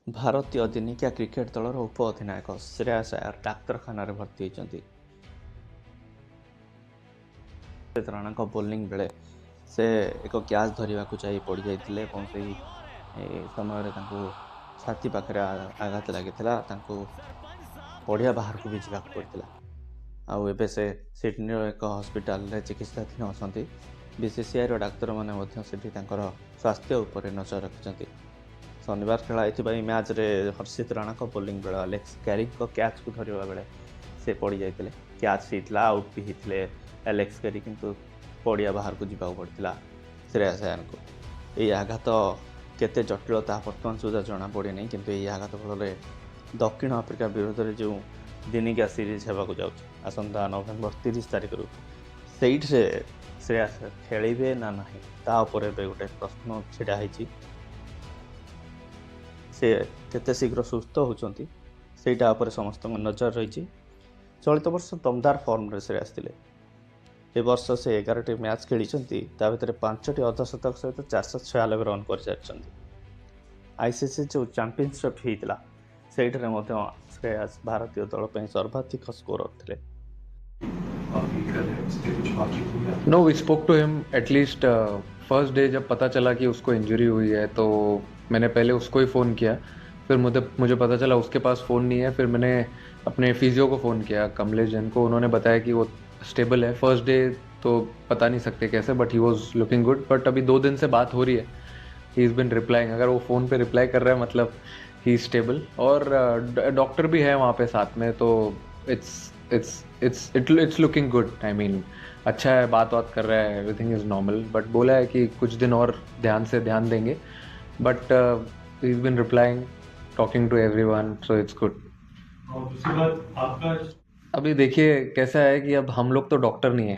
ଭାରତୀୟ ଦିନିକିଆ କ୍ରିକେଟ ଦଳର ଉପ ଅଧିନାୟକ ଶ୍ରେୟାସ ଆୟାର ଡାକ୍ତରଖାନାରେ ଭର୍ତ୍ତି ହୋଇଛନ୍ତି। ରାଣାଙ୍କ ବୋଲିଂ ବେଳେ ସେ ଏକ କ୍ୟାଚ୍ ଧରିବାକୁ ଯାଇ ପଡ଼ିଯାଇଥିଲେ ଏବଂ ସେହି ସମୟରେ ତାଙ୍କୁ ଛାତି ପାଖରେ ଆଘାତ ଲାଗିଥିଲା। ତାଙ୍କୁ ପଡ଼ିଆ ବାହାରକୁ ବି ଯିବାକୁ ପଡ଼ିଥିଲା। ଆଉ ଏବେ ସେ ସିଡନୀର ଏକ ହସ୍ପିଟାଲରେ ଚିକିତ୍ସାଧୀନ ଅଛନ୍ତି। ବିସିସିଆଇର ଡାକ୍ତରମାନେ ମଧ୍ୟ ସେଠି ତାଙ୍କର ସ୍ୱାସ୍ଥ୍ୟ ଉପରେ ନଜର ରଖିଛନ୍ତି। ଶନିବାର ଖେଳା ହୋଇଥିବା ଏହି ମ୍ୟାଚ୍ରେ ହର୍ଷିତ ରାଣାଙ୍କ ବୋଲିଂ ବେଳେ ଆଲେକ୍ସ କ୍ୟାରିଙ୍କ କ୍ୟାଚ୍କୁ ଧରିବା ବେଳେ ସେ ପଡ଼ିଯାଇଥିଲେ। କ୍ୟାଚ୍ ହେଇଥିଲା, ଆଉଟ୍ ବି ହେଇଥିଲେ ଆଲେକ୍ସ କ୍ୟାରି, କିନ୍ତୁ ପଡ଼ିଆ ବାହାରକୁ ଯିବାକୁ ପଡ଼ିଥିଲା ଶ୍ରେୟାସ ଆୟାରଙ୍କୁ। ଏହି ଆଘାତ କେତେ ଜଟିଳ ତାହା ବର୍ତ୍ତମାନ ସୁଦ୍ଧା ଜଣାପଡ଼ିନାହିଁ, କିନ୍ତୁ ଏହି ଆଘାତ ଫଳରେ ଦକ୍ଷିଣ ଆଫ୍ରିକା ବିରୋଧରେ ଯେଉଁ ଦିନିକିଆ ସିରିଜ୍ ହେବାକୁ ଯାଉଛି ଆସନ୍ତା ନଭେମ୍ବର 30 ତାରିଖରୁ, ସେଇଠିରେ ଶ୍ରେୟାସ ଖେଳିବେ ନା ନାହିଁ ତା ଉପରେ ଏବେ ଗୋଟେ ପ୍ରଶ୍ନ ଛିଡ଼ା ହେଇଛି। ସେ କେତେ ଶୀଘ୍ର ସୁସ୍ଥ ହେଉଛନ୍ତି ସେଇଟା ଉପରେ ସମସ୍ତଙ୍କ ନଜର ରହିଛି। ଚଳିତ ବର୍ଷ ଦମଦାର ଫର୍ମରେ ଶ୍ରେୟାସ ଥିଲେ। ଏ ବର୍ଷ ସେ 11ଟି ମ୍ୟାଚ୍ ଖେଳିଛନ୍ତି, ତା ଭିତରେ 5ଟି ଅର୍ଦ୍ଧଶତକ ସହିତ 496 ରନ୍ କରିସାରିଛନ୍ତି। ଆଇସିସି ଯେଉଁ ଚାମ୍ପିୟନସିପ୍ ହେଇଥିଲା ସେଇଠାରେ ମଧ୍ୟ ଶ୍ରେୟାସ ଭାରତୀୟ ଦଳ ପାଇଁ ସର୍ବାଧିକ ସ୍କୋରର ଥିଲେ। No we spoke to him at least first day जब पता चला कि उसको इंजरी हुई है, तो मैंने पहले उसको ही फ़ोन किया। फिर मुझे पता चला उसके पास फ़ोन नहीं है। फिर मैंने अपने फिजियो को फ़ोन किया, कमलेश जैन को। उन्होंने बताया कि वो स्टेबल है। फर्स्ट डे तो बता नहीं सकते कैसे, but he was looking good. But अभी 2 दिन से बात हो रही है, ही इज़ बिन रिप्लाइंग। अगर वो फ़ोन पे रिप्लाई कर रहा है मतलब ही इज़ स्टेबल। और डॉक्टर भी है वहाँ पे साथ में, तो it's looking good. I mean अच्छा है, बात कर रहा है, एवरीथिंग इज़ नॉर्मल। बट बोला है कि कुछ दिन और ध्यान देंगे। But he is been replying, talking to everyone, so it's good. और दूसरी बात आपका अभी देखिए कैसा है कि अब हम लोग तो डॉक्टर नहीं है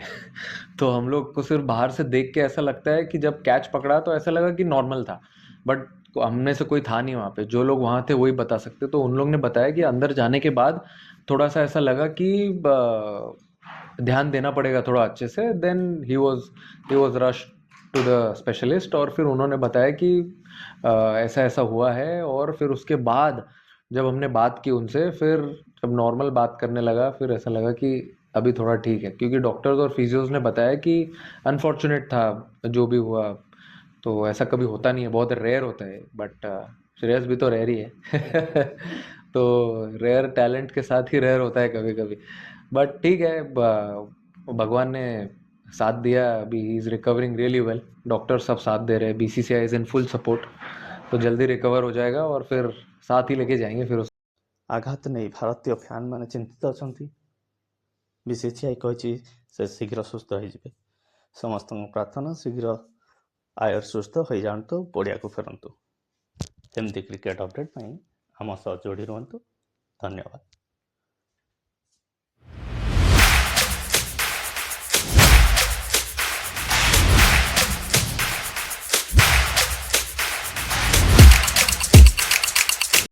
तो हम लोग को सिर्फ बाहर से देख के ऐसा लगता है कि जब कैच पकड़ा तो ऐसा लगा कि नॉर्मल था, बट हमने से कोई था नहीं वहाँ पे। जो लोग वहाँ थे वही बता सकते। तो उन लोग ने बताया कि अंदर जाने के बाद थोड़ा सा ऐसा लगा कि ध्यान देना पड़ेगा थोड़ा अच्छे से। Then he was rush to the specialist, और फिर उन्होंने बताया कि ऐसा ऐसा हुआ है। और फिर उसके बाद जब हमने बात की उनसे, फिर जब नॉर्मल बात करने लगा, फिर ऐसा लगा कि अभी थोड़ा ठीक है, क्योंकि डॉक्टर्स और फिजियोज ने बताया कि अनफॉर्चुनेट था जो भी हुआ। तो ऐसा कभी होता नहीं है, बहुत रेयर होता है। बट श्रेयस भी तो रेयर ही है तो रेयर टैलेंट के साथ ही रेयर होता है कभी कभी। बट ठीक है, भगवान ने साथ दिया। अभी he is recovering really well. Doctor सब साथ दे रहे हैं, BCCI is in full support. तो जल्दी रिकवर हो जाएगा और फिर साथ ही लेके जाएंगे फिर आघात नहीं भारतीय फैन मैंने चिंतित अच्छा। बीसीसीआई कही से शीघ्र सुस्थ हो समस्त प्रार्थना शीघ्र आयर सुस्थ हो जातु, पड़िया को फेरतु। एमती क्रिकेट अपडेट आम सह जोड़ी रुहतु। धन्यवाद।